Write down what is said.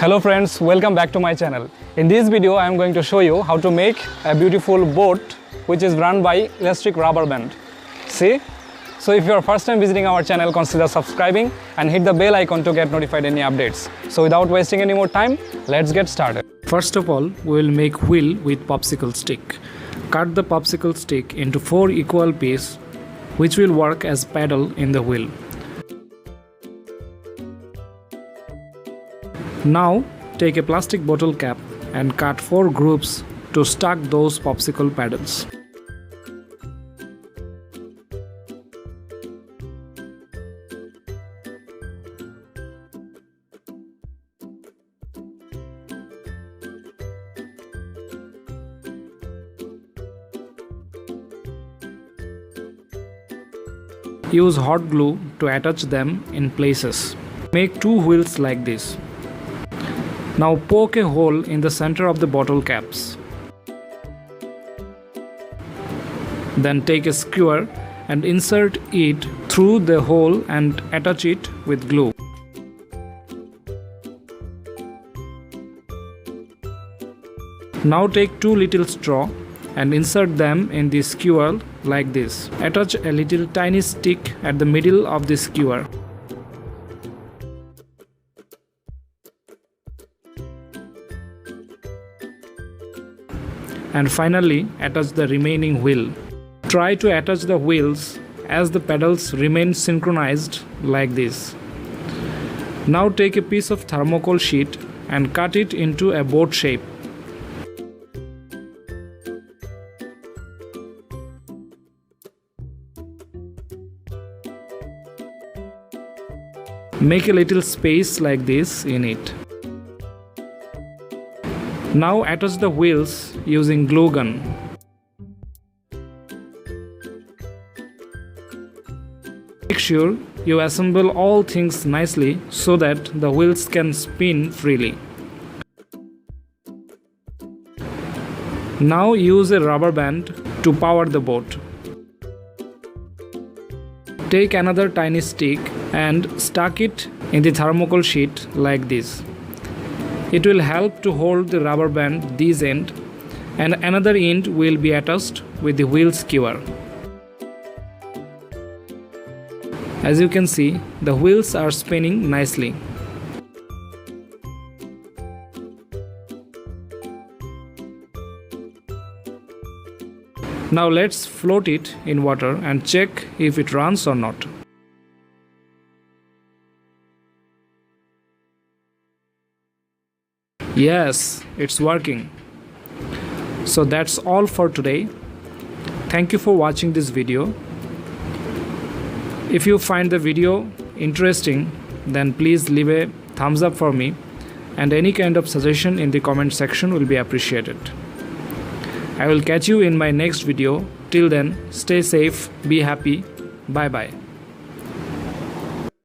Hello friends, welcome back to my channel. In this video I am going to show you how to make a beautiful boat which is run by elastic rubber band. See? So if you are first time visiting our channel, consider subscribing and hit the bell icon to get notified any updates. So without wasting any more time, let's get started. First of all, we will make wheel with popsicle stick. Cut the popsicle stick into 4 equal pieces which will work as paddle in the wheel. Now take a plastic bottle cap and cut 4 groups to stack those popsicle paddles. Use hot glue to attach them in places. Make 2 wheels like this. Now poke a hole in the center of the bottle caps. Then take a skewer and insert it through the hole and attach it with glue. Now take 2 little straw and insert them in the skewer like this. Attach a little tiny stick at the middle of the skewer. And finally attach the remaining wheel. Try to attach the wheels as the pedals remain synchronized like this. Now take a piece of thermocol sheet and cut it into a boat shape. Make a little space like this in it. Now attach the wheels using glue gun. Make sure you assemble all things nicely so that the wheels can spin freely. Now use a rubber band to power the boat. Take another tiny stick and stuck it in the thermocol sheet like this. It will help to hold the rubber band this end, and another end will be attached with the wheel skewer. As you can see, the wheels are spinning nicely. Now let's float it in water and check if it runs or not. Yes, it's working. So that's all for today. Thank you for watching this video. If you find the video interesting, then please leave a thumbs up for me, and any kind of suggestion in the comment section will be appreciated. I will catch you in my next video. Till then, stay safe, be happy. Bye bye.